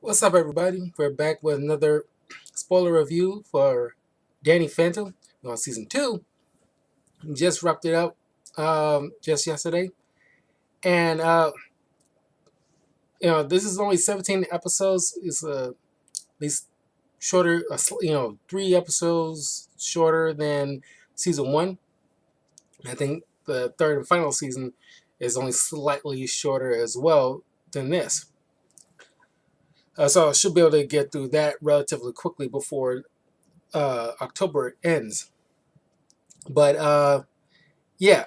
What's up, everybody? We're back with another spoiler review for Danny Phantom on season two. We just wrapped it up just yesterday, and this is only 17 episodes. It's at least shorter, 3 episodes shorter than season one. I think the third and final season is only slightly shorter as well than this. So I should be able to get through that relatively quickly before October ends. But yeah,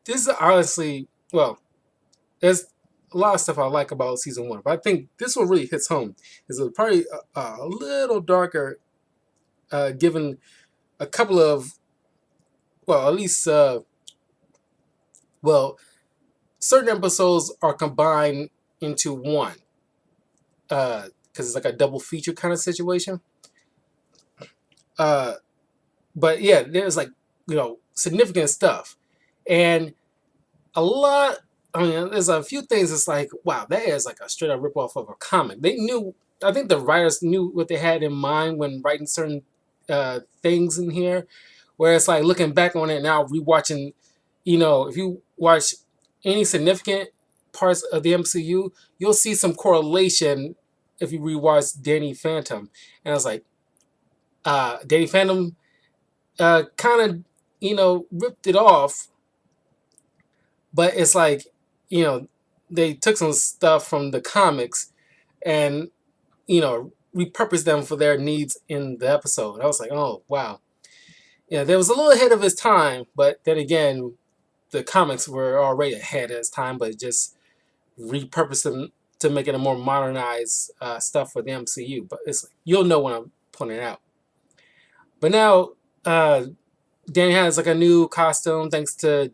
this is honestly, well, there's a lot of stuff I like about season one, but I think this one really hits home. It's probably a little darker, given a couple of, well, at least, well, certain episodes are combined into one, because it's like a double feature kind of situation. Uh, but yeah, there's like, significant stuff. And a lot. I mean, there's a few things. It's like, wow, that is like a straight up ripoff of a comic. They knew. I think the writers knew what they had in mind when writing certain things in here. Where it's like looking back on it now, rewatching. If you watch any significant parts of the MCU, you'll see some correlation if you rewatch Danny Phantom. And I was like, Danny Phantom kind of, ripped it off, but it's like, you know, they took some stuff from the comics and, repurposed them for their needs in the episode. I was like, oh, wow. Yeah, there was a little ahead of his time, but then again, the comics were already ahead of its time, but just repurposed them to make it a more modernized stuff for the MCU. But it's like, you'll know when I'm pointing it out. But now, Danny has like a new costume thanks to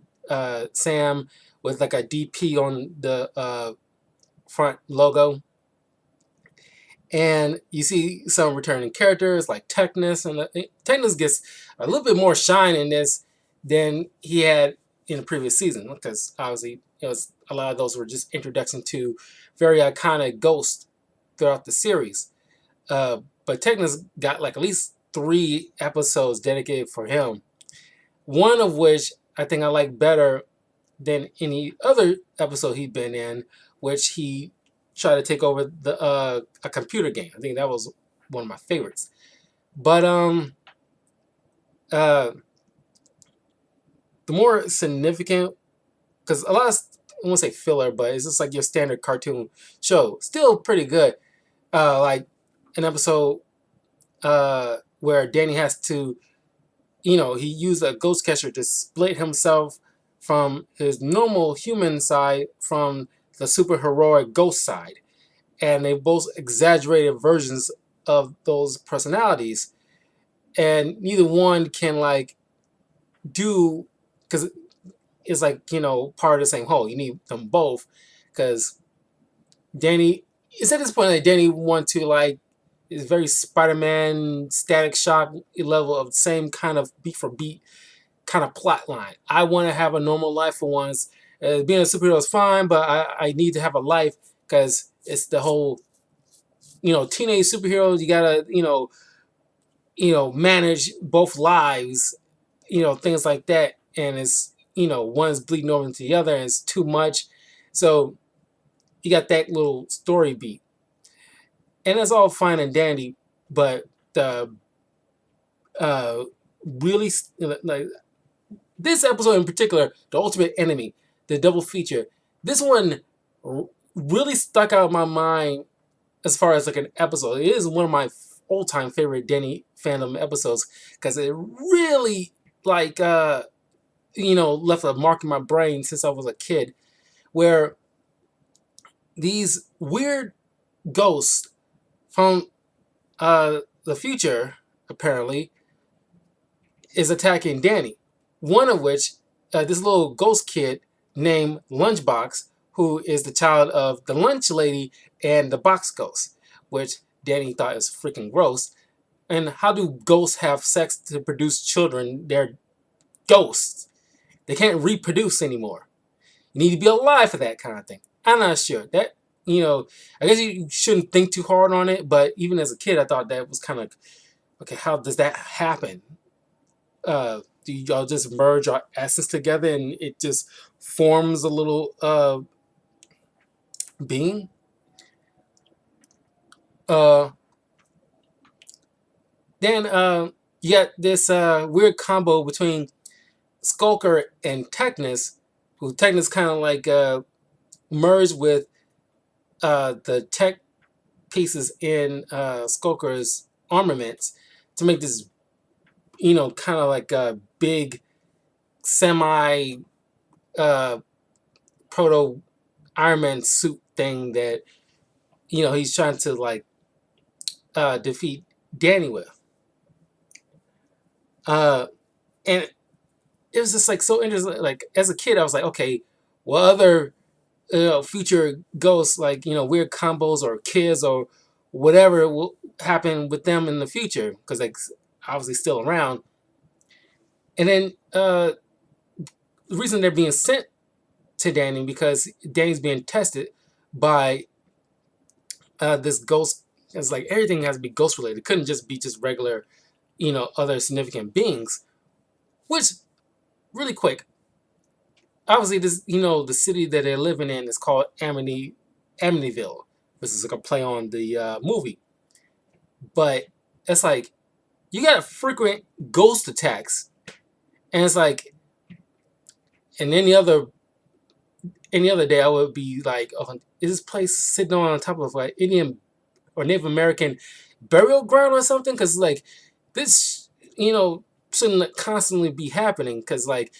Sam with like a DP on the front logo. And you see some returning characters like Technus, and Technus gets a little bit more shine in this than he had in the previous season, because obviously a lot of those were just introduction to very iconic ghosts throughout the series. But Technus got like at least 3 episodes dedicated for him. One of which I think I like better than any other episode he'd been in, which he tried to take over a computer game. I think that was one of my favorites. But the more significant, because a lot of, I won't say filler, but it's just like your standard cartoon show. Still pretty good. Like an episode where Danny has to, he used a ghost catcher to split himself from his normal human side from the superheroic ghost side. And they both exaggerated versions of those personalities. And neither one can like do, because it's like, part of the same whole. You need them both. Because Danny, it's at this point that Danny want to like, is very Spider-Man Static Shock level of the same kind of beat for beat kind of plot line. I want to have a normal life for once. Being a superhero is fine, but I need to have a life, because it's the whole, teenage superheroes. You gotta, manage both lives, things like that. And it's, one's bleeding over into the other, and it's too much. So you got that little story beat, and that's all fine and dandy. But the really like this episode in particular, the Ultimate Enemy, the double feature, this one really stuck out in my mind as far as like an episode. It is one of my all-time favorite Danny Phantom episodes, because it really like left a mark in my brain since I was a kid, where these weird ghosts from the future apparently is attacking Danny. One of which, this little ghost kid named Lunchbox, who is the child of the lunch lady and the box ghost, which Danny thought is freaking gross. And how do ghosts have sex to produce children? They're ghosts. They can't reproduce anymore. You need to be alive for that kind of thing. I'm not sure. That I guess you shouldn't think too hard on it, but even as a kid, I thought that was kind of okay. How does that happen? Do y'all just merge our essence together and it just forms a little being? Uh, then you got this weird combo between Skulker and Technus, who Technus kind of like merged with the tech pieces in Skulker's armaments to make this, kind of like a big semi uh, proto Iron Man suit thing that he's trying to like defeat Danny with. Uh, and it was just like so interesting. Like as a kid, I was like, okay, what other future ghosts, like weird combos or kids or whatever will happen with them in the future, because like obviously still around. And then the reason they're being sent to Danny because Danny's being tested by this ghost. It's like everything has to be ghost related. It couldn't just be just regular, other significant beings. Which, really quick, obviously this, the city that they're living in is called Amityville. This is like a play on the movie. But it's like you got frequent ghost attacks, and it's like, and any other day I would be like, oh, is this place sitting on top of like Indian or Native American burial ground or something? Because like this, shouldn't constantly be happening. Because like,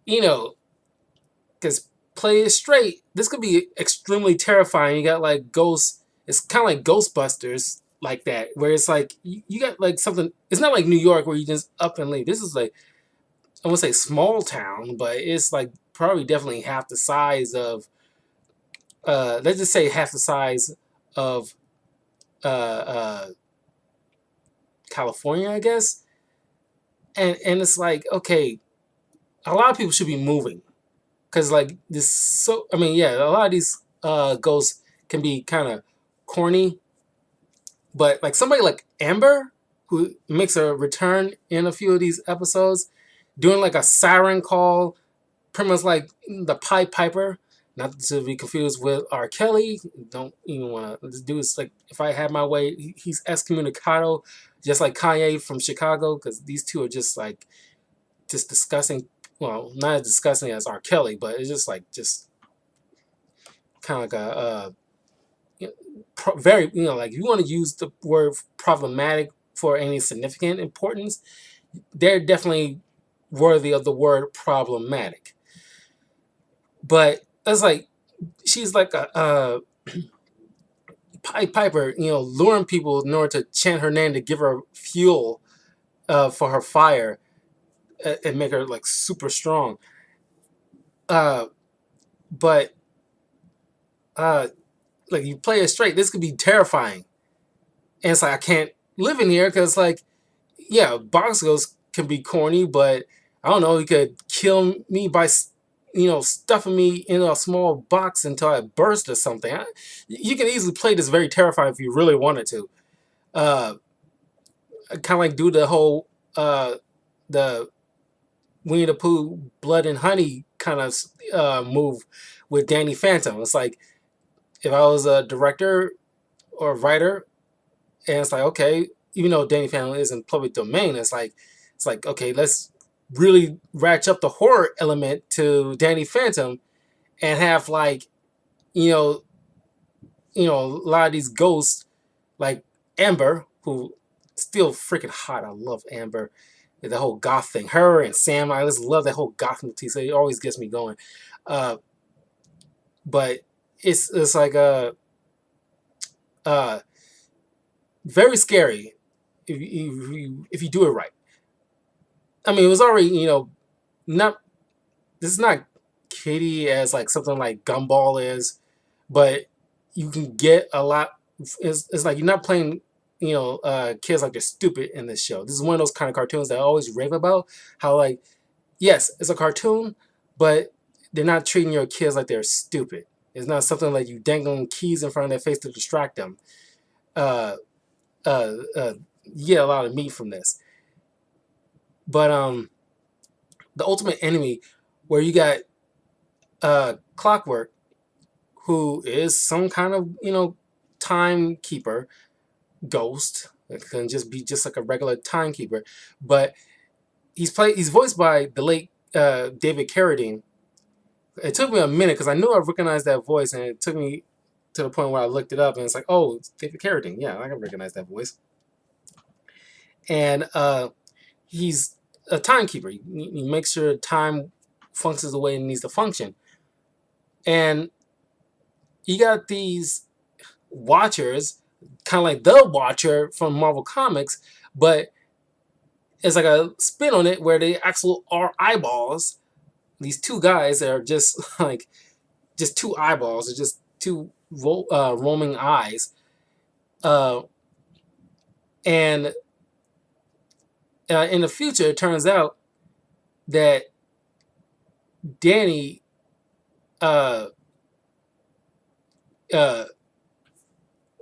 because play it straight, this could be extremely terrifying. You got like ghosts. It's kind of like Ghostbusters, like that, where it's like you got like something. It's not like New York where you just up and leave. This is like, I won't say small town, but it's like probably definitely half the size of. Let's just say half the size of uh, uh, California, I guess. And it's like, okay, a lot of people should be moving because like this. So I mean, yeah, a lot of these ghosts can be kind of corny, but like somebody like Amber, who makes a return in a few of these episodes, doing like a siren call, pretty much like the Pied Piper, not to be confused with R. Kelly. Don't even want to. This dude is like, if I had my way, he's excommunicado, just like Kanye from Chicago, because these two are just like, just disgusting. Well, not as disgusting as R. Kelly, but it's just like, just kind of like a, very, like if you want to use the word problematic for any significant importance, they're definitely worthy of the word problematic. But it's like, she's like a Pied Piper, luring people in order to chant her name to give her fuel for her fire and make her like super strong. Uh, but like you play it straight, this could be terrifying. And it's like, I can't live in here because like, yeah, box ghosts can be corny, but I don't know, he could kill me by stuffing me in a small box until I burst or something. You can easily play this very terrifying if you really wanted to. Uh, kind of like do the whole the Winnie the Pooh blood and honey kind of move with Danny Phantom. It's like if I was a director or a writer, and it's like, okay, even though Danny Phantom is in public domain, it's like okay, let's really ratchet up the horror element to Danny Phantom and have like, you know, a lot of these ghosts like Amber, who still freaking hot. I love Amber. The whole goth thing. Her and Sam, I just love that whole goth motif. So it always gets me going. Uh, but it's like uh, very scary if you do it right. I mean, it was already, not, this is not kiddie as like something like Gumball is, but you can get a lot. It's like you're not playing, kids like they're stupid in this show. This is one of those kind of cartoons that I always rave about. How yes, it's a cartoon, but they're not treating your kids like they're stupid. It's not something like you dangling keys in front of their face to distract them. Uh, uh, uh, you get a lot of meat from this. But the ultimate enemy, where you got Clockwork, who is some kind of timekeeper ghost. It can just be just like a regular timekeeper, but he's voiced by the late David Carradine. It took me a minute because I knew I recognized that voice, and it took me to the point where I looked it up, and it's like, oh, it's David Carradine. Yeah, I can recognize that voice. And he's a timekeeper. He makes sure time functions the way it needs to function. And you got these Watchers, kind of like the Watcher from Marvel Comics, but it's like a spin on it where they actually are eyeballs. These two guys are just like just two eyeballs, or just two roaming eyes, uh, and in the future, it turns out that Danny uh, uh,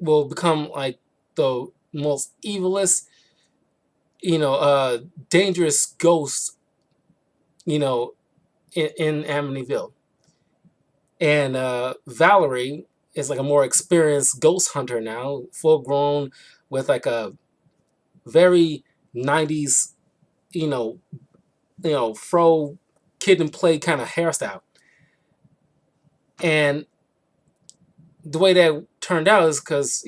will become like the most evilest, dangerous ghost, in Amityville. And Valerie is like a more experienced ghost hunter now, full grown, with like a very 90s, you know, fro kid and play kind of hairstyle. And the way that turned out is because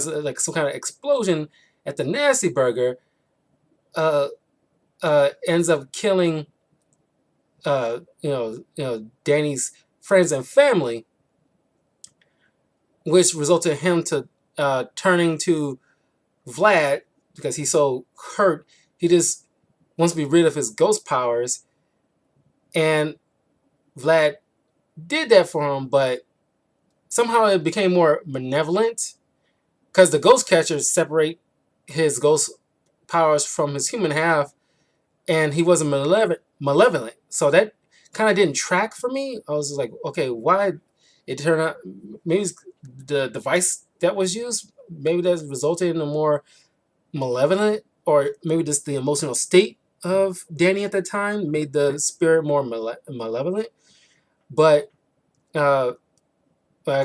of like some kind of explosion at the Nasty Burger, uh, ends up killing Danny's friends and family, which resulted in him to turning to Vlad because he's so hurt. He just wants to be rid of his ghost powers, and Vlad did that for him, but somehow it became more malevolent because the ghost catchers separate his ghost powers from his human half, and he wasn't malevolent. So that kind of didn't track for me. I was just like, okay, why it turned out? Maybe it's the device that was used. Maybe that resulted in a more malevolent, or maybe just the emotional state of Danny at that time made the spirit more malevolent. But I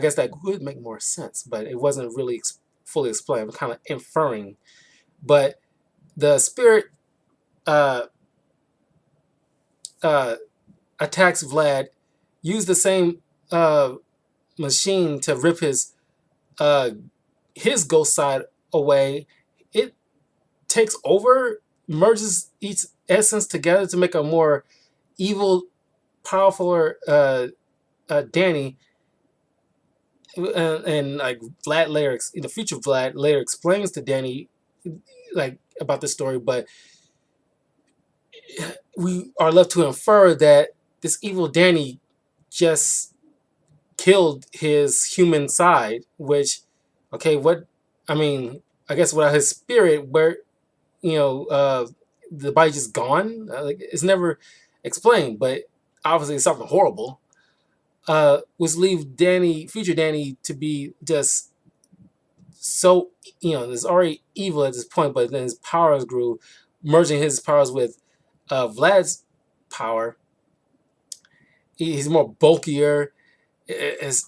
guess that would make more sense. But it wasn't really fully explained. I'm kind of inferring. But the spirit uh, attacks Vlad, used the same machine to rip his ghost side away. It takes over, merges each essence together to make a more evil, powerful Danny. And like Vlad later, in the future, Vlad later explains to Danny like about the story, but we are left to infer that this evil Danny just killed his human side, which, okay, what, I mean, I guess without his spirit, where, the body just gone? Like, it's never explained, but obviously it's something horrible. Which leaves future Danny, to be just so, there's already evil at this point, but then his powers grew, merging his powers with Vlad's power. He's more bulkier. His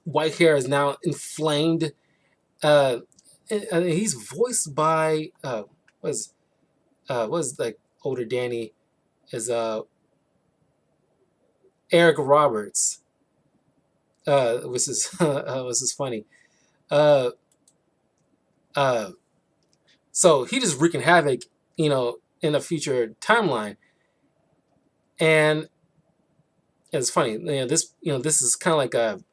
white hair is now inflamed. And he's voiced by was like older Danny is Eric Roberts, which is which is funny. Uh, uh, so he just wreaking havoc, in a future timeline, and it's funny. This is kind of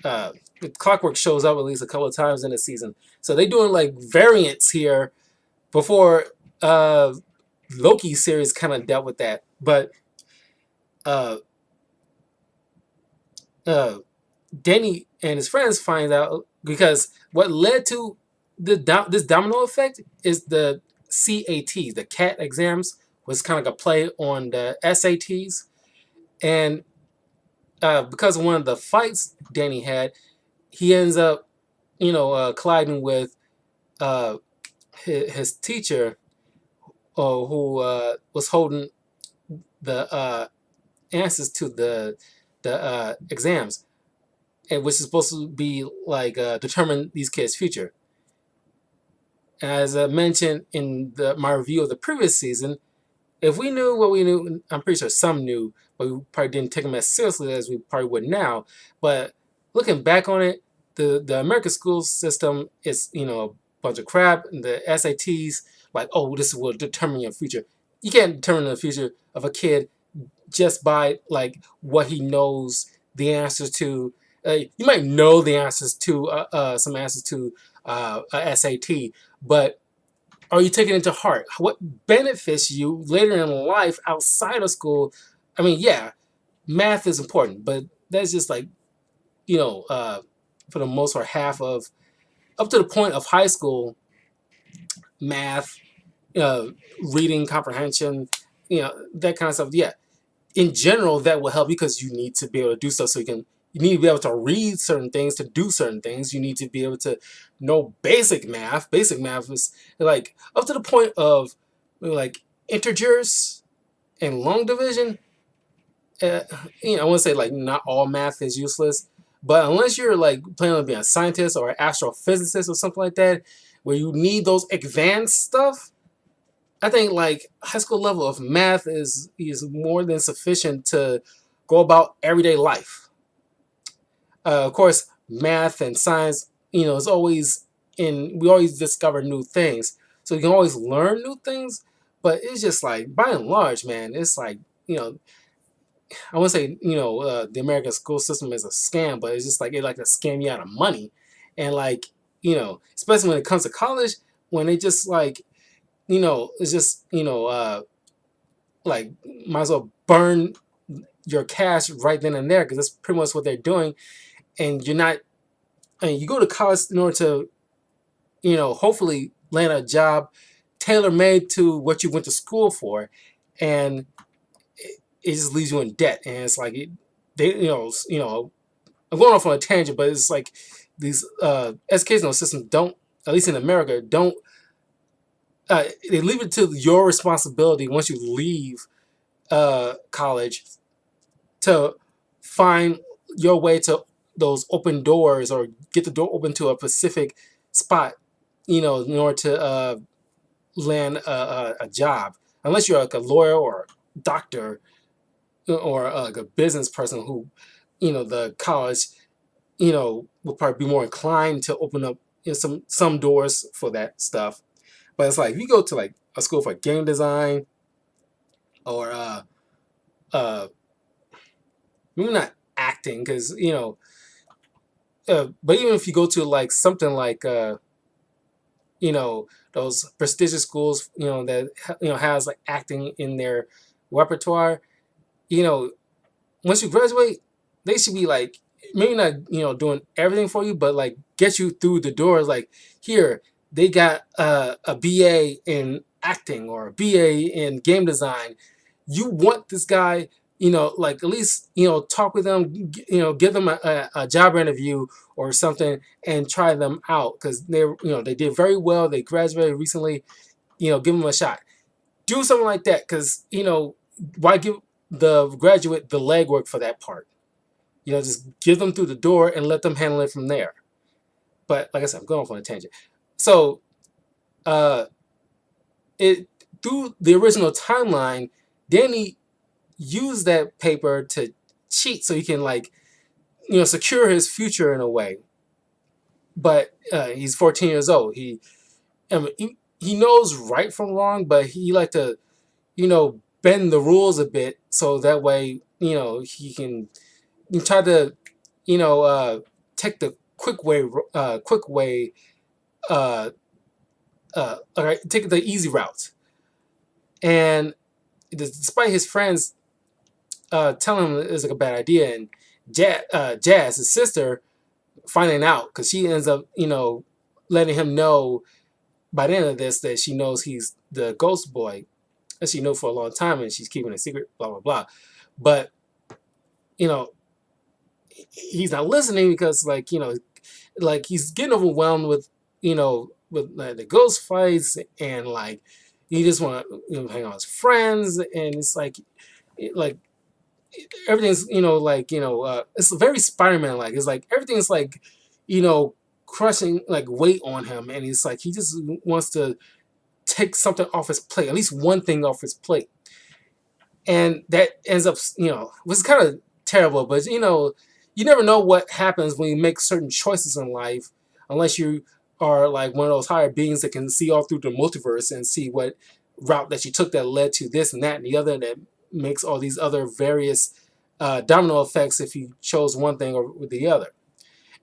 like Clockwork shows up at least a couple of times in the season, so they doing like variants here before Loki series kind of dealt with that, but uh, Danny and his friends find out, because what led to this domino effect is the CATs, the CAT exams, was kind of like a play on the SATs, and because of one of the fights Danny had, he ends up, colliding with uh, his teacher, who was holding the answers to the exams, and which is supposed to be like determine these kids' future. As I mentioned in my review of the previous season, if we knew what we knew, I'm pretty sure some knew, but we probably didn't take them as seriously as we probably would now. But looking back on it, the American school system is, a bunch of crap. And the SATs, like, oh, this will determine your future. You can't determine the future of a kid just by like what he knows the answers to. You might know the answers to some answers to a SAT, but are you taking it to heart? What benefits you later in life outside of school? I mean, yeah, math is important, but that's just like, for the most part, half of up to the point of high school, math, uh, reading comprehension, that kind of stuff. Yeah, in general, that will help because you need to be able to do stuff. You need to be able to read certain things to do certain things. You need to be able to know basic math. Basic math is like up to the point of like integers and long division. Uh, I want to say like not all math is useless, but unless you're like planning on being a scientist or an astrophysicist or something like that, where you need those advanced stuff, I think like high school level of math is more than sufficient to go about everyday life. Of course, math and science, is always in. We always discover new things, so you can always learn new things. But it's just like by and large, man, it's like I wouldn't say the American school system is a scam, but it's just like it like to scam you out of money, and like especially when it comes to college, when they just like it's just like might as well burn your cash right then and there because that's pretty much what they're doing. And you're not, I mean, you go to college in order to, hopefully land a job tailor made to what you went to school for, and it just leaves you in debt. And it's like they, I'm going off on a tangent, but it's like these educational systems don't, at least in America, don't. They leave it to your responsibility once you leave college to find your way to those open doors or get the door open to a specific spot, in order to land a job. Unless you're like a lawyer or a doctor or like a business person who, the college, will probably be more inclined to open up some doors for that stuff. But it's like if you go to like a school for game design or uh, maybe not acting because but even if you go to like something like those prestigious schools that has like acting in their repertoire, you know once you graduate they should be like maybe not doing everything for you but like get you through the doors like here they got a BA in acting or a BA in game design. You want this guy, like at least, talk with them, give them a job interview or something and try them out because they did very well. They graduated recently, give them a shot. Do something like that because, why give the graduate the legwork for that part? Just give them through the door and let them handle it from there. But like I said, I'm going off on a tangent. So, uh, it through the original timeline, Danny use that paper to cheat so he can like secure his future in a way. But he's 14 years old. He knows right from wrong, but he like to bend the rules a bit so that way he can try to take the quick way all right, take the easy route. And despite his friends telling him it's like a bad idea, and Jazz, his sister, finding out because she ends up, letting him know by the end of this that she knows he's the ghost boy, that she knew for a long time, and she's keeping a secret, blah blah blah. But you know, he's not listening because like like he's getting overwhelmed with with the ghost fights and like he just want to hang out with his friends and it's like everything's it's very Spider-Man like. It's like everything's like you know crushing like weight on him and he's like he just wants to take something off his plate, at least one thing off his plate, and that ends up was kind of terrible. But you never know what happens when you make certain choices in life unless you are like one of those higher beings that can see all through the multiverse and see what route that you took that led to this and that and the other that makes all these other various domino effects if you chose one thing or the other.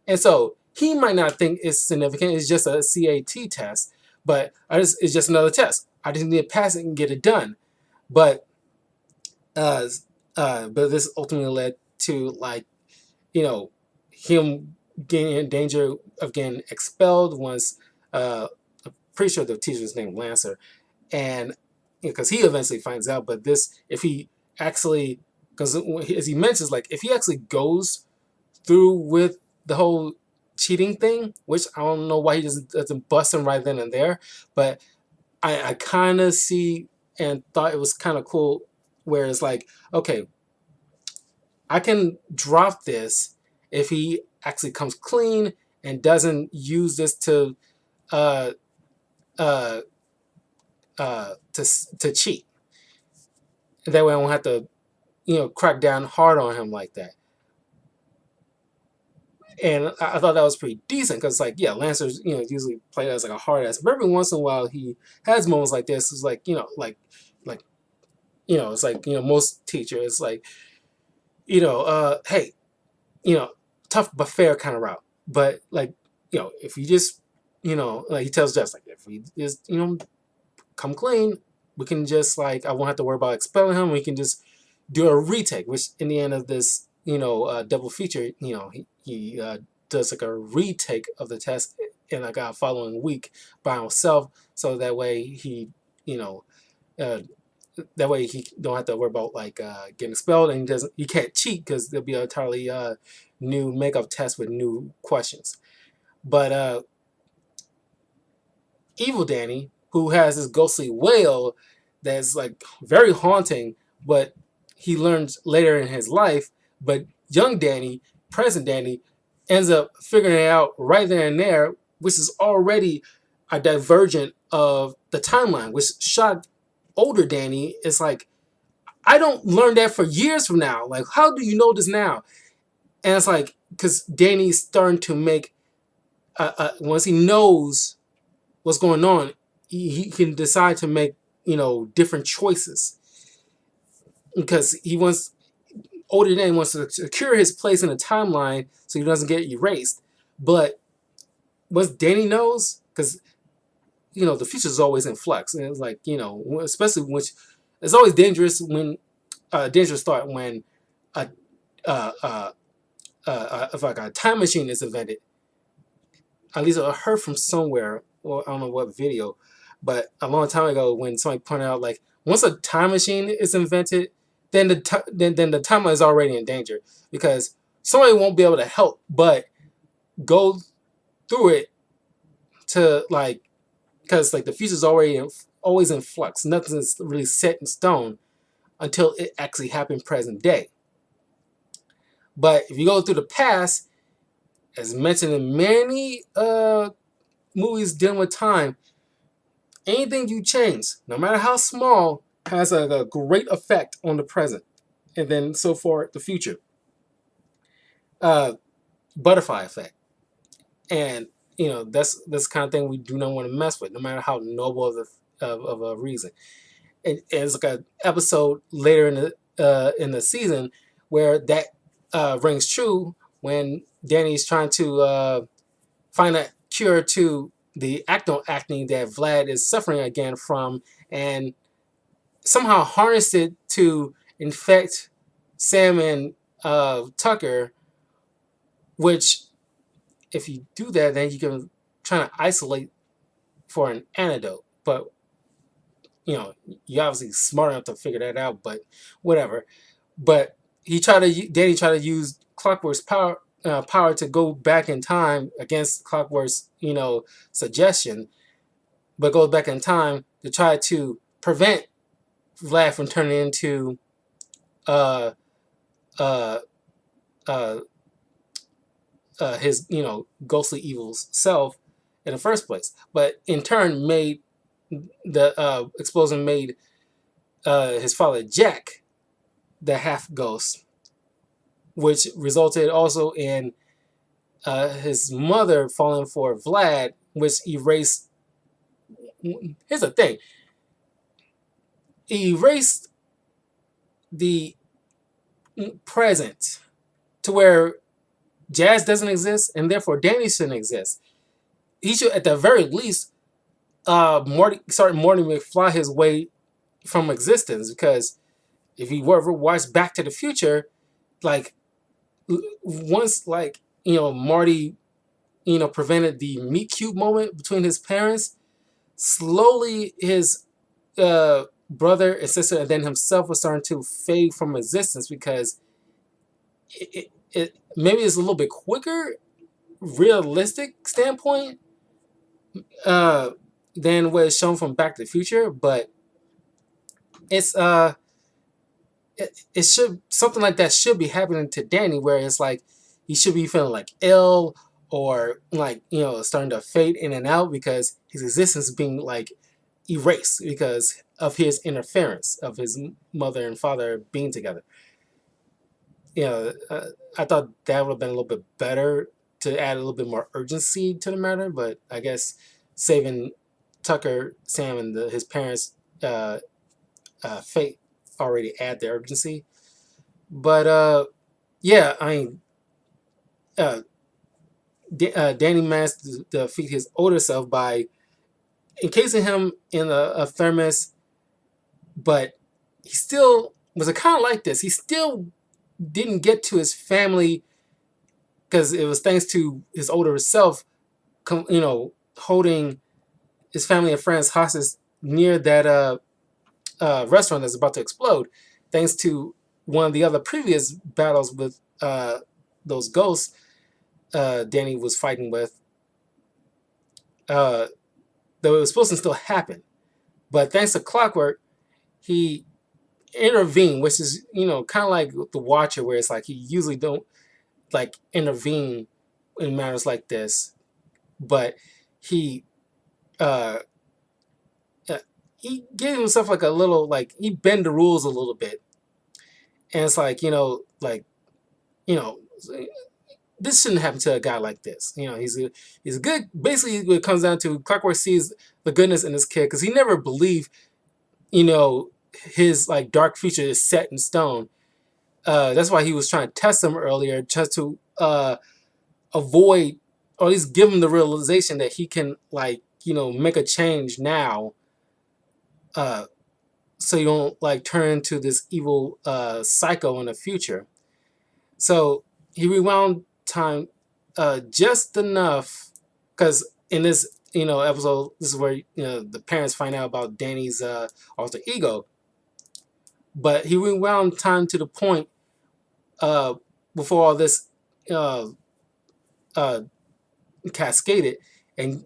And so he might not think it's significant. It's just a CAT test, but it's just another test. I just need to pass it and get it done. But uh, but this ultimately led to like him getting in danger of getting expelled once I'm pretty sure the teacher's named Lancer, and because he eventually finds out. But this, if he actually, because as he mentions, like if he actually goes through with the whole cheating thing, which I don't know why he doesn't bust him right then and there, but I kind of see and thought it was kind of cool, where it's like, okay, I can drop this if he actually comes clean and doesn't use this to uh uh to cheat. That way I won't have to crack down hard on him like that. And I thought that was pretty decent because, like, yeah, Lancer's usually played as like a hard ass, but every once in a while he has moments like this. It's like like it's like most teachers like hey, tough but fair kind of route. But like if you just like he tells Jess like if we just come clean, we can just like I won't have to worry about expelling him. We can just do a retake, which in the end of this double feature, he does like a retake of the test in like a following week by himself, so that way he uh, that way he don't have to worry about like getting expelled, and he can't cheat because there'll be an entirely new makeup test with new questions. But Evil Danny, who has this ghostly wail that's like very haunting, but he learns later in his life. But young Danny, present Danny, ends up figuring it out right there and there, which is already a divergent of the timeline, which shocked older Danny. It's like, I don't learn that for years from now. Like, how do you know this now? And it's like, because Danny's starting to make, once he knows what's going on, he can decide to make different choices because he wants older Danny wants to secure his place in the timeline so he doesn't get erased. But once Danny knows, because the future is always in flux, and it's like especially when it's always dangerous when dangerous thought when a if like a time machine is invented. At least I heard from somewhere, or I don't know what video, but a long time ago when somebody pointed out like once a time machine is invented, then then the timeline is already in danger because somebody won't be able to help but go through it to like because like the future is already always in flux. Nothing's really set in stone until it actually happened present day. But if you go through the past, as mentioned in many movies dealing with time, anything you change, no matter how small, has a great effect on the present, and then so for the future. Uh, Butterfly effect, and that's the kind of thing we do not want to mess with, no matter how noble of a reason. And it's like an episode later in the season where that rings true when Danny's trying to find a cure to the acne that Vlad is suffering again from, and somehow harnessed it to infect Sam and Tucker. Which, if you do that, then you can try to isolate for an antidote. But you're obviously smart enough to figure that out. But whatever. But Danny tried to use Clockwork's power to go back in time against Clockwork's suggestion, but goes back in time to try to prevent Vlad from turning into uh uh uh his ghostly evil self in the first place, but in turn made the explosion made his father Jack the half ghost, which resulted also in his mother falling for Vlad, which erased. Here's the thing: he erased the present to where Jazz doesn't exist, and therefore Danny shouldn't exist. He should, at the very least, Marty McFly his way from existence, because if you ever watch Back to the Future, like once Marty prevented the meet cute moment between his parents, slowly his brother and sister and then himself was starting to fade from existence, because it maybe it's a little bit quicker realistic standpoint than what is shown from Back to the Future, but it's it should, something like that should be happening to Danny, where it's like he should be feeling like ill, or like starting to fade in and out, because his existence is being like erased because of his interference of his mother and father being together. I thought that would have been a little bit better to add a little bit more urgency to the matter, but I guess saving Tucker, Sam, and his parents' fate already add the urgency. But yeah, I mean, Danny managed to defeat his older self by encasing him in a thermos, but he still was kind of like this. He still didn't get to his family because it was thanks to his older self, holding his family and friends hostage near that restaurant that's about to explode, thanks to one of the other previous battles with those ghosts Danny was fighting with. Though it was supposed to still happen, but thanks to Clockwork, he intervened, which is kind of like the Watcher, where it's like he usually don't like intervene in matters like this, but he he gave himself like a little, like he bend the rules a little bit, and it's like this shouldn't happen to a guy like this. He's good. Basically, what it comes down to, Clockwork sees the goodness in this kid because he never believed his like dark future is set in stone. That's why he was trying to test him earlier, just to avoid, or at least give him the realization that he can make a change now, so you don't like turn into this evil psycho in the future. So he rewound time just enough, because in this episode, this is where the parents find out about Danny's alter ego. But he rewound time to the point before all this cascaded, and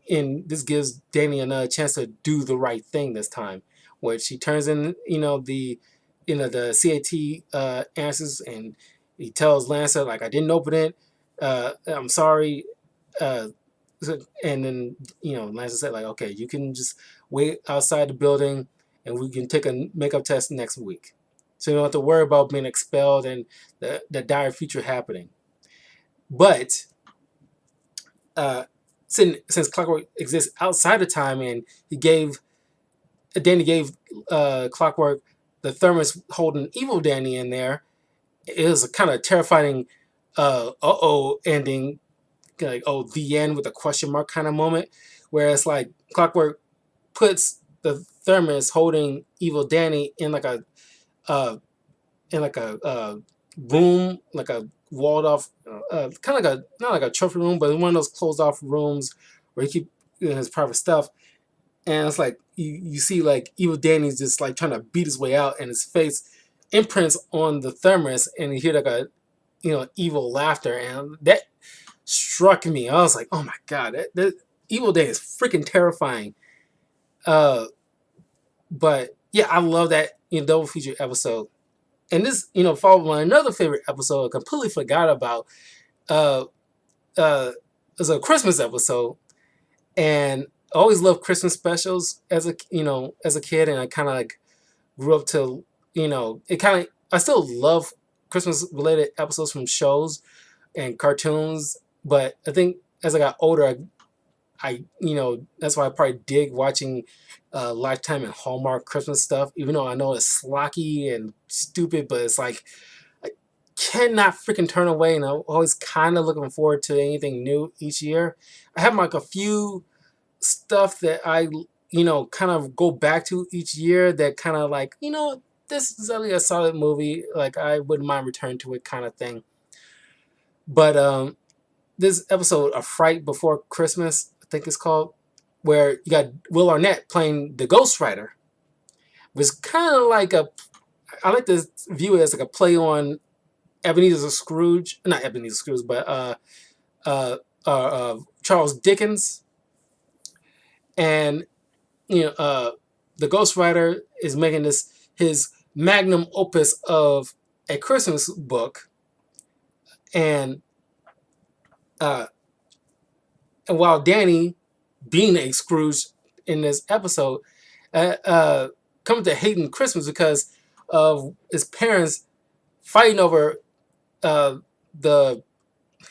this gives Danny another chance to do the right thing this time, which he turns in the CAT answers, and he tells Lancer, like, I didn't open it, I'm sorry, and then Lancer said, like, okay, you can just wait outside the building and we can take a makeup test next week, so you don't have to worry about being expelled and the dire future happening. But since Clockwork exists outside of time, and Danny gave Clockwork the thermos holding evil Danny in there, it was a kind of terrifying ending, like, oh, the end with a question mark kind of moment, where it's like Clockwork puts the thermos holding evil Danny in like a room, like a walled off, kind of like not like a trophy room, but one of those closed off rooms where he keep his private stuff. And it's like you see like evil Danny's just like trying to beat his way out, and his face imprints on the thermos, and you hear like evil laughter, and that struck me. I was like, oh my god, that Evil Day is freaking terrifying. Uh, but yeah, I love that double feature episode. And this, followed by another favorite episode I completely forgot about. Uh, it was a Christmas episode, and I always loved Christmas specials as a kid, and I kind of like grew up to it kind of I still love Christmas related episodes from shows and cartoons, but I think as I got older, that's why I probably dig watching Lifetime and Hallmark Christmas stuff, even though I know it's slocky and stupid, but it's like I cannot freaking turn away, and I'm always kind of looking forward to anything new each year. I have like a few stuff that I kind of go back to each year that kind of like this is really a solid movie, like I wouldn't mind returning to it kind of thing. But this episode, A Fright Before Christmas, I think it's called, where you got Will Arnett playing the Ghost Rider, was kind of like I like to view it as like a play on Ebenezer Scrooge, not Ebenezer Scrooge, but uh, Charles Dickens. And the Ghost Rider is making this his magnum opus of a Christmas book, and uh, and while Danny, being a Scrooge in this episode, coming to hating Christmas because of his parents fighting over the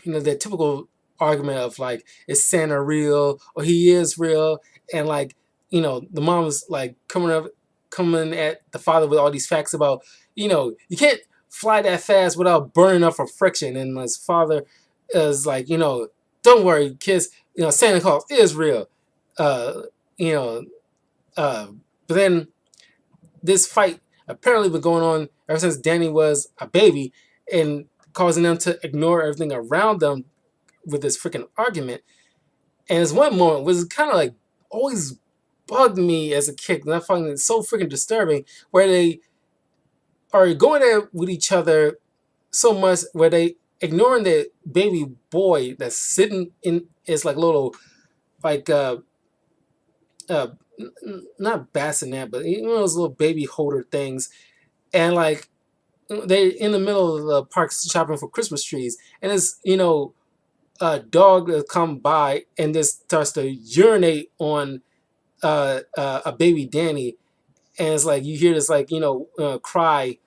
the typical argument of like, is Santa real or he is real, and like the mom was like coming at the father with all these facts about you can't fly that fast without burning up from friction, and his father is like don't worry kids, Santa Claus is real. uh you know uh but then this fight apparently been going on ever since Danny was a baby, and causing them to ignore everything around them with this freaking argument. And there's one moment was kind of like always bugged me as a kid, and I find it so freaking disturbing, where they are going at with each other so much, where they ignoring the baby boy that's sitting in is like little like uh not bassinet, but those little baby holder things, and like they in the middle of the park shopping for Christmas trees, and it's a dog that come by and just starts to urinate on a baby Danny, and it's like you hear this like cry,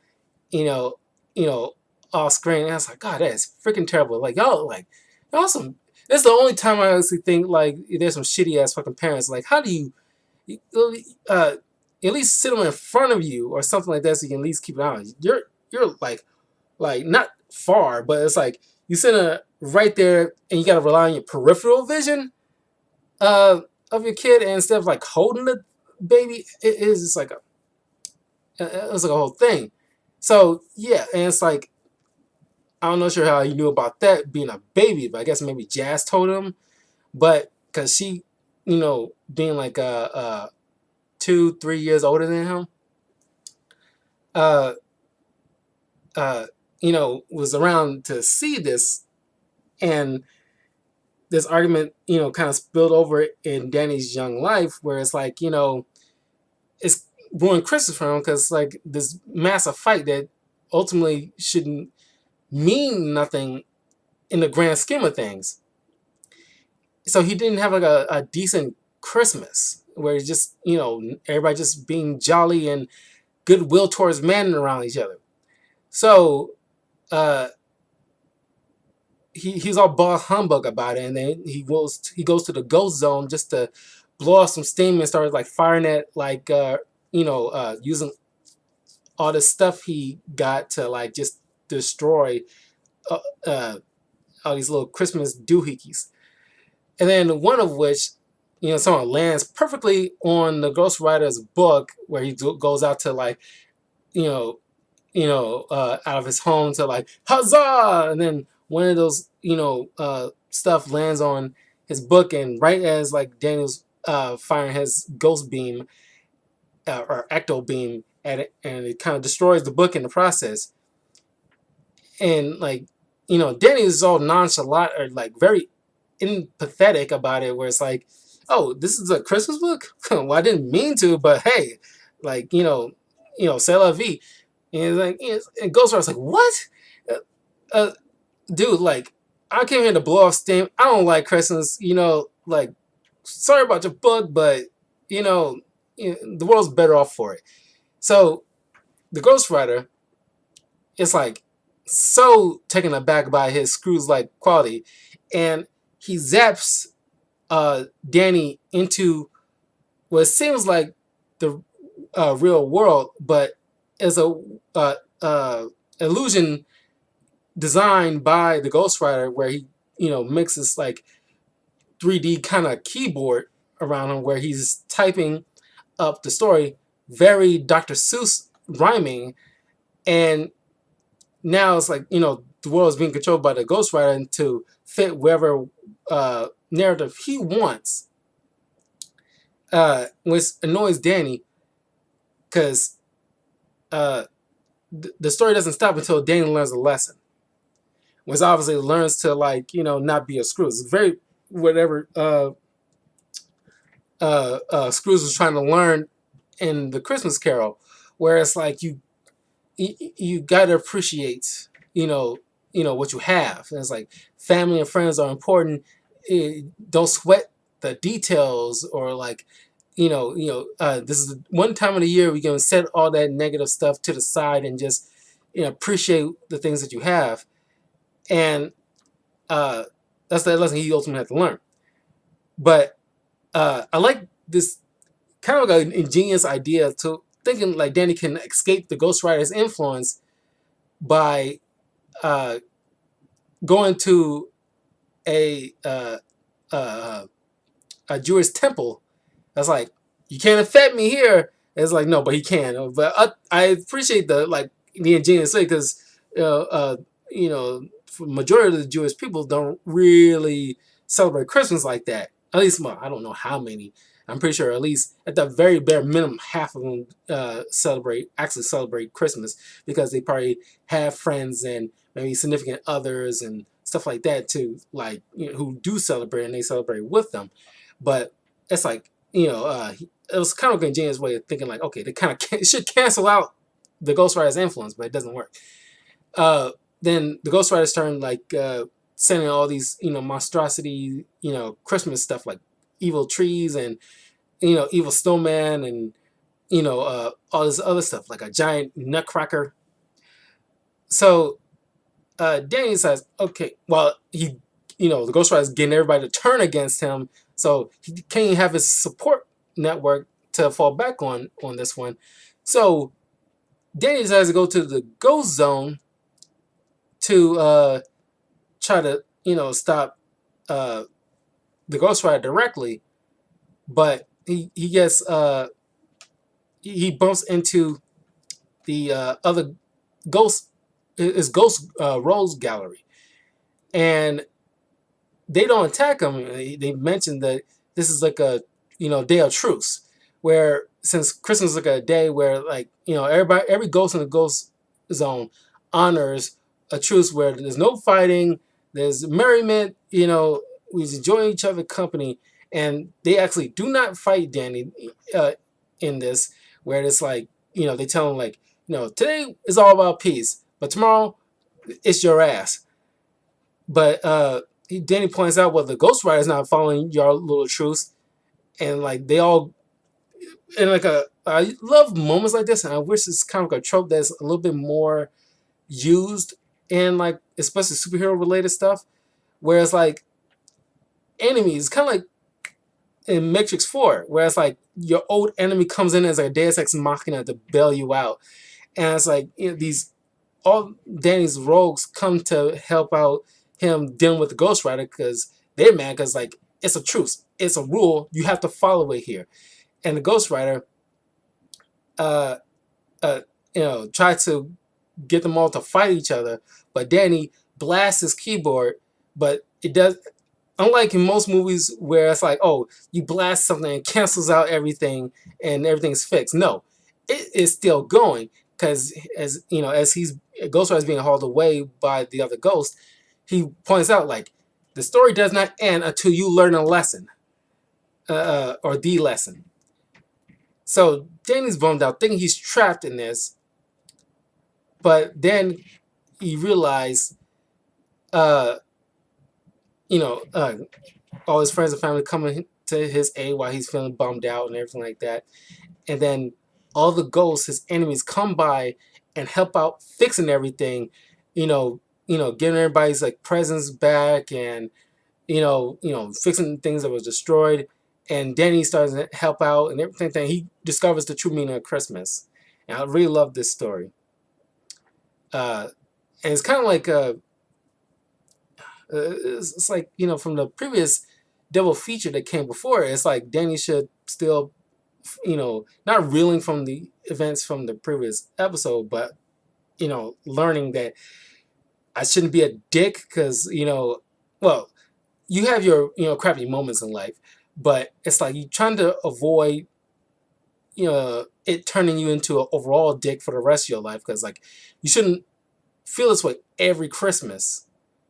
you know, you know, off screen, and I was like, God, that's freaking terrible. Y'all some. That's the only time I honestly think like there's some shitty ass fucking parents. Like, how do you uh, at least sit them in front of you or something like that, so you can at least keep an eye on you. You're like not far, but it's like you sit right there, and you got to rely on your peripheral vision of your kid, and instead of like holding the baby, it is just like it was like a whole thing. So yeah, and it's like I'm not sure how you knew about that being a baby, but I guess maybe Jazz told him, but because she, being like 2-3 years older than him, uh, was around to see this, and this argument, kind of spilled over in Danny's young life, where it's like, it's ruined Christmas for him because like this massive fight that ultimately shouldn't mean nothing in the grand scheme of things. So he didn't have like a decent Christmas where it's just, everybody just being jolly and goodwill towards men around each other. So uh, he's all ball humbug about it, and then he goes to the ghost zone just to blow off some steam and start like firing at like using all the stuff he got to like just destroy uh, uh, all these little Christmas doohickeys. And then one of which, someone lands perfectly on the Ghost Rider's book, where he goes out to like, out of his home to like huzzah, and then one of those stuff lands on his book, and right as like Daniel's firing his ghost beam or ecto beam at it, and it kind of destroys the book in the process. And like Danny is all nonchalant or like very empathetic about it, where it's like, oh, this is a Christmas book. Well, I didn't mean to, but hey, like c'est la vie. And it's like, and Ghost Rider's like, what? Uh, uh, Dude, like, I came here to blow off steam. I don't like Christmas. Like, sorry about your book, but you know, the world's better off for it. So the Ghost Rider is like so taken aback by his Scrooge like quality, and he zaps Danny into what seems like the real world, but is a uh, uh, illusion designed by the Ghost Rider, where he mixes like 3D kind of keyboard around him, where he's typing up the story, very Dr. Seuss rhyming, and now it's like the world is being controlled by the Ghost Rider and to fit whatever narrative he wants, which annoys Danny because the story doesn't stop until Danny learns a lesson, which obviously learns to not be a Scrooge. It's very whatever Scrooge was trying to learn in the Christmas Carol, where it's like you gotta appreciate what you have. And it's like family and friends are important. Don't sweat the details, or like this is the one time of the year we can set all that negative stuff to the side and just appreciate the things that you have. And that's the lesson he ultimately had to learn. But I like this kind of like an ingenious idea to thinking like Danny can escape the Ghost Rider's influence by going to a a Jewish temple. That's like, you can't affect me here. It's like, no, but he can. But I appreciate the ingenious way, because for majority of the Jewish people don't really celebrate Christmas like that. At least, well, I don't know how many. I'm pretty sure at least at the very bare minimum, half of them actually celebrate Christmas, because they probably have friends and maybe significant others and stuff like that too, like who do celebrate, and they celebrate with them. But it's like it was kind of an ingenious way of thinking, like, okay, they kind of should cancel out the Ghost Rider's influence, but it doesn't work. Then the Ghost Riders turn like sending all these monstrosity Christmas stuff, like evil trees and evil snowman, and all this other stuff, like a giant nutcracker. So Danny says, okay, well, the Ghost Rider is getting everybody to turn against him, so he can't have his support network to fall back on this one. So Danny decides to go to the Ghost Zone to try to stop the Ghost Rider directly, but he gets he bumps into the other ghost Rose Gallery, and they don't attack him. They mentioned that this is like a day of truce, where since Christmas is like a day where every ghost in the Ghost Zone honors a truce where there's no fighting, there's merriment, we enjoy each other's company, and they actually do not fight Danny in this, where it's like they tell him like today is all about peace, but tomorrow it's your ass. But Danny points out, well, the Ghost Rider is not following your little truce, and like they all, and like I love moments like this, and I wish it's kind of like a trope that's a little bit more used in like especially superhero related stuff, where it's like enemies, kind of like in Matrix 4, where it's like your old enemy comes in as like a Deus Ex Machina to bail you out, and it's like these all Danny's rogues come to help out him dealing with the Ghost Rider, because they're mad because like it's a truce, it's a rule, you have to follow it here, and the Ghost Rider try to get them all to fight each other, but Danny blasts his keyboard, but it does. Unlike in most movies where it's like, oh, you blast something and cancels out everything and everything's fixed. No, it is still going, because as he's Ghost Rider is being hauled away by the other ghost, he points out like the story does not end until you learn a lesson, or the lesson. So Danny's bummed out, thinking he's trapped in this, but then he realized, uh, you know, all his friends and family coming to his aid while he's feeling bummed out and everything like that. And then all the ghosts, his enemies, come by and help out fixing everything, getting everybody's like presents back, and fixing things that was destroyed. And Danny starts to help out and everything. He discovers the true meaning of Christmas. And I really love this story. And it's kind of like it's like from the previous double feature that came before. It's like Danny should still, not reeling from the events from the previous episode, but learning that I shouldn't be a dick because well, you have your crappy moments in life, but it's like you're trying to avoid it turning you into an overall dick for the rest of your life, because like you shouldn't feel this way every Christmas,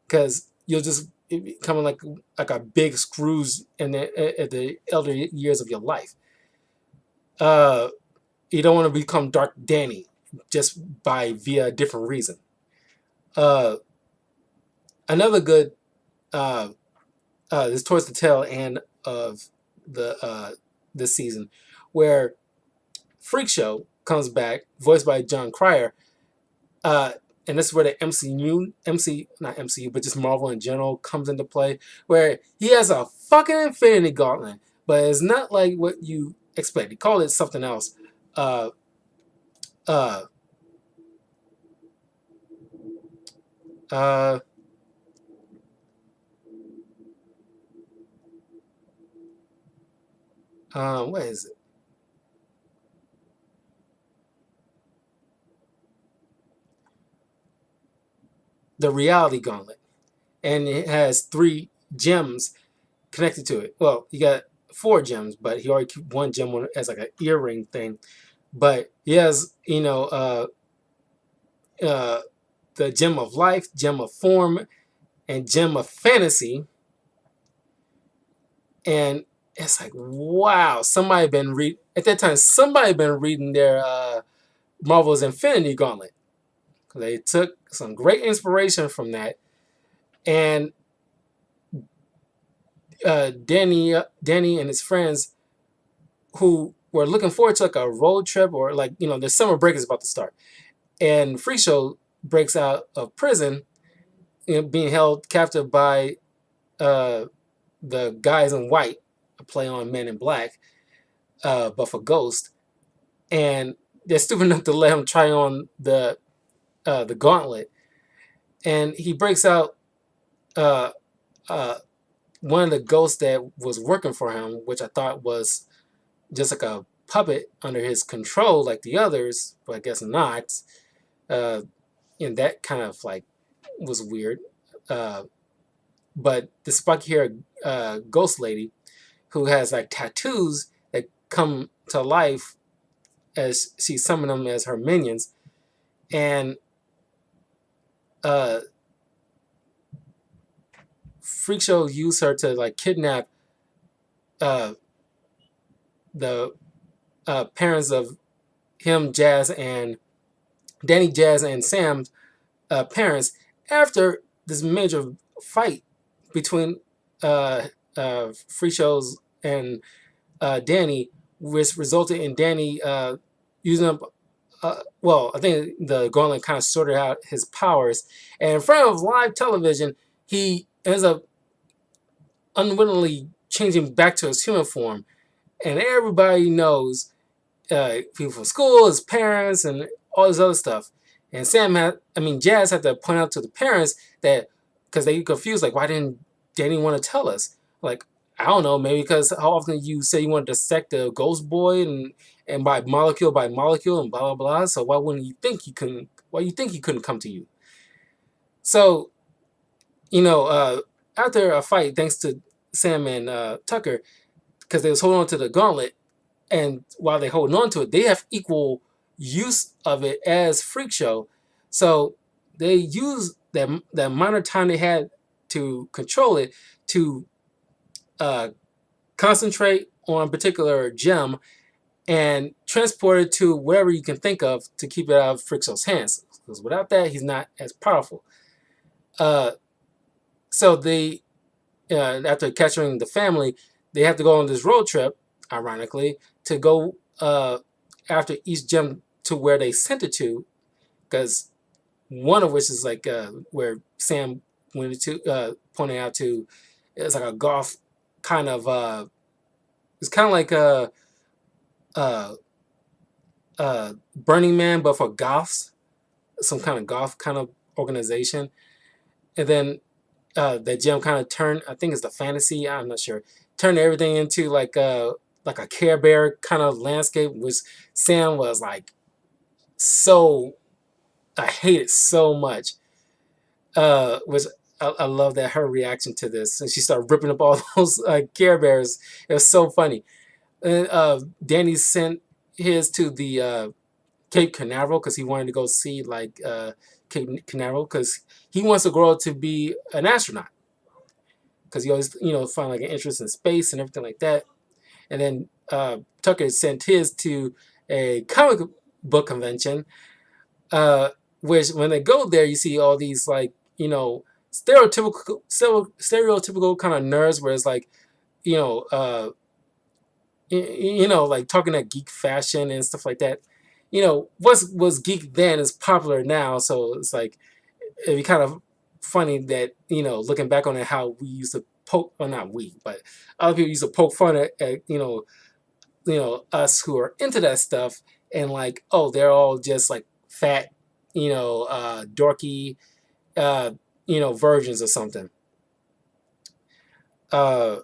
because you'll just become like a big screws at the elder years of your life. You don't want to become Dark Danny just via a different reason. Another good is towards the tail end of the this season, where Freak Show comes back, voiced by John Cryer, and this is where the not MCU, but just Marvel in general comes into play, where he has a fucking Infinity Gauntlet, but it's not like what you expect. He called it something else. Uh, uh, uh, what is it? The Reality Gauntlet, and it has 3 gems connected to it. Well, you got 4 gems, but he already keep 1 gem as like an earring thing. But he has, the Gem of Life, Gem of Form, and Gem of Fantasy. And it's like, wow, somebody been at that time, somebody been reading their Marvel's Infinity Gauntlet. They took some great inspiration from that, and Danny and his friends, who were looking forward to like a road trip, or like the summer break is about to start, and Freak Show breaks out of prison, being held captive by the guys in white, a play on Men in Black, but for Ghost, and they're stupid enough to let him try on the gauntlet, and he breaks out uh, one of the ghosts that was working for him, which I thought was just like a puppet under his control like the others, but I guess not. And that kind of like was weird. But the spiky haired ghost lady, who has like tattoos that come to life as she summoned them as her minions, and Freak Show used her to like kidnap the parents of him, Jazz, and Danny, Jazz, and Sam's parents after this major fight between Freak Show's and Danny, which resulted in Danny using up. Well, I think the Gauntlet kind of sorted out his powers, and in front of live television, he ends up unwittingly changing back to his human form, and everybody knows, people from school, his parents, and all this other stuff. And Jazz had to point out to the parents that, because they confused, like, why didn't Danny want to tell us? Like, I don't know, maybe because how often you say you want to dissect the ghost boy, and by molecule and blah blah blah. So why wouldn't you think he couldn't? Why you think he couldn't come to you? So, after a fight, thanks to Sam and Tucker, because they was holding on to the gauntlet, and while they holding on to it, they have equal use of it as Freak Show. So they use that amount of time they had to control it, to uh, concentrate on a particular gem and transport it to wherever you can think of to keep it out of Phrixo's hands. Because without that, he's not as powerful. Uh, so they, after capturing the family, they have to go on this road trip, ironically, to go after each gem to where they sent it to, because one of which is like where Sam went to, pointing out to, it's like a golf kind of, it's kind of like uh, Burning Man, but for golfs, some kind of golf kind of organization. And then that gem kind of turned, I think it's the fantasy, I'm not sure, turned everything into like a Care Bear kind of landscape, which Sam was like so, I hate it so much. Was I love that her reaction to this, and she started ripping up all those Care Bears. It was so funny. And Danny sent his to the Cape Canaveral because he wanted to go see like Cape Canaveral because he wants to grow up to be an astronaut because he always find like an interest in space and everything like that. And then Tucker sent his to a comic book convention, uh, which when they go there, you see all these like stereotypical kind of nerds, where it's like you know uh, like talking that geek fashion and stuff like that. What was geek then is popular now, so it's like it'd be kind of funny that looking back on it, how we used to poke, well, not we, but other people used to poke fun at us who are into that stuff, and like, oh, they're all just like fat, dorky, versions of something. Uh,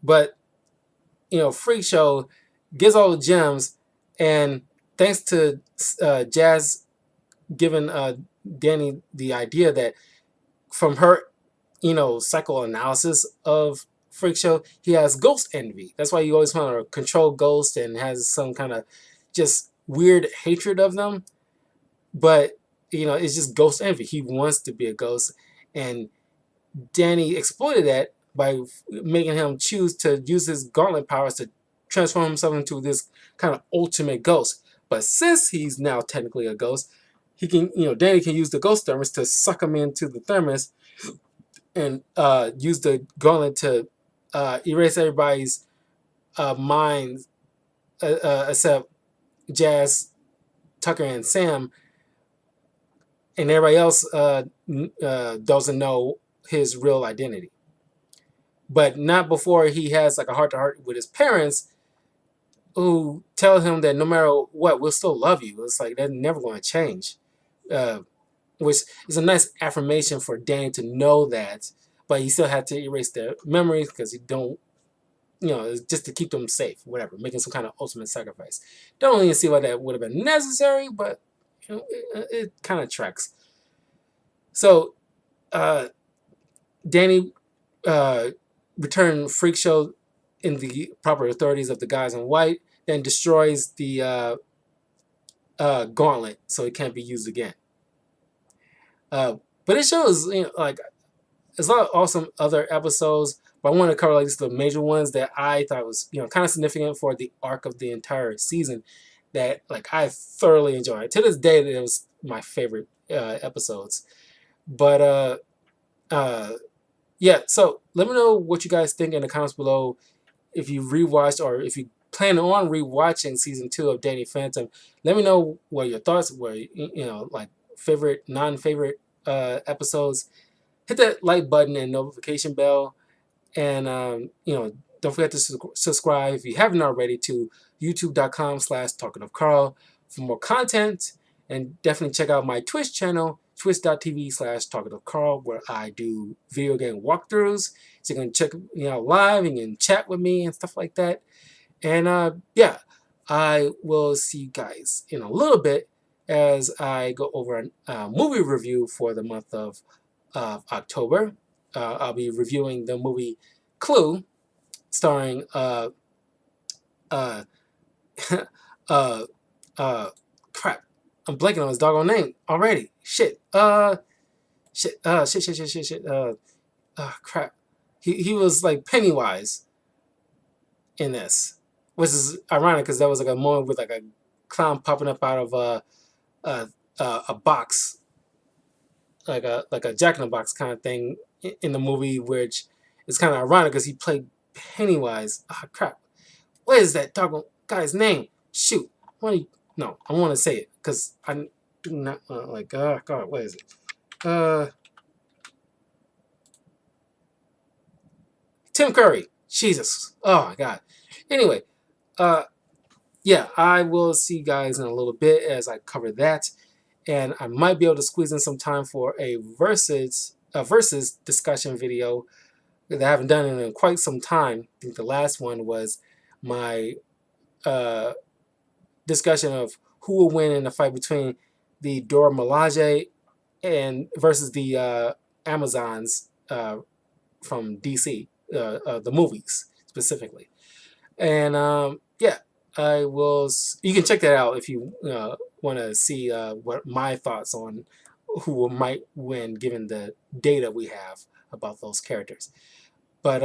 but Freak Show gets all the gems, and thanks to Jazz giving Danny the idea that from her, psychoanalysis of Freak Show, he has ghost envy. That's why you always want to control ghosts and has some kind of just weird hatred of them. But it's just ghost envy. He wants to be a ghost, and Danny exploited that by making him choose to use his gauntlet powers to transform himself into this kind of ultimate ghost. But since he's now technically a ghost, he can, Danny can use the ghost thermos to suck him into the thermos and use the gauntlet to erase everybody's minds except Jazz, Tucker, and Sam, and everybody else doesn't know his real identity. But not before he has like a heart-to-heart with his parents, who tell him that no matter what, we'll still love you. It's like they're never going to change, uh, which is a nice affirmation for Danny to know that. But he still had to erase their memories because he don't, just to keep them safe, whatever, making some kind of ultimate sacrifice. Don't even see why that would have been necessary, but it kind of tracks. So Danny returned Freak Show in the proper authorities of the guys in white, then destroys the gauntlet so it can't be used again. But it shows, like, there's a lot of awesome other episodes, but I want to cover like just the major ones that I thought was, kind of significant for the arc of the entire season that like I thoroughly enjoyed. To this day, it was my favorite episodes. But yeah, so let me know what you guys think in the comments below. If you rewatched or if you plan on rewatching season 2 of Danny Phantom, let me know what your thoughts were. Like favorite, non-favorite episodes. Hit that like button and notification bell, and don't forget to subscribe if you haven't already to youtube.com/talkingofcarl for more content, and definitely check out my Twitch channel, twitch.tv/talkingofcarl, where I do video game walkthroughs, so you can check me out live and you can chat with me and stuff like that. And yeah, I will see you guys in a little bit as I go over a movie review for the month of October. I'll be reviewing the movie Clue, starring uh uh crap. I'm blanking on his doggone name already. Shit. Shit. Crap. He was like Pennywise in this, which is ironic because that was like a moment with like a clown popping up out of a box, like a Jack in the Box kind of thing in the movie, which is kind of ironic because he played Pennywise. Ah, crap. What is that doggone guy's name? Shoot. No, I want to say it because I do not like. God, what is it? Tim Curry. Jesus. Oh my God. Anyway, yeah, I will see you guys in a little bit as I cover that, and I might be able to squeeze in some time for a versus discussion video that I haven't done in quite some time. I think the last one was my discussion of who will win in a fight between the Dora Milaje and versus the Amazons from DC, the movies specifically. And yeah, I will. You can check that out if you want to see what my thoughts on who might win, given the data we have about those characters. But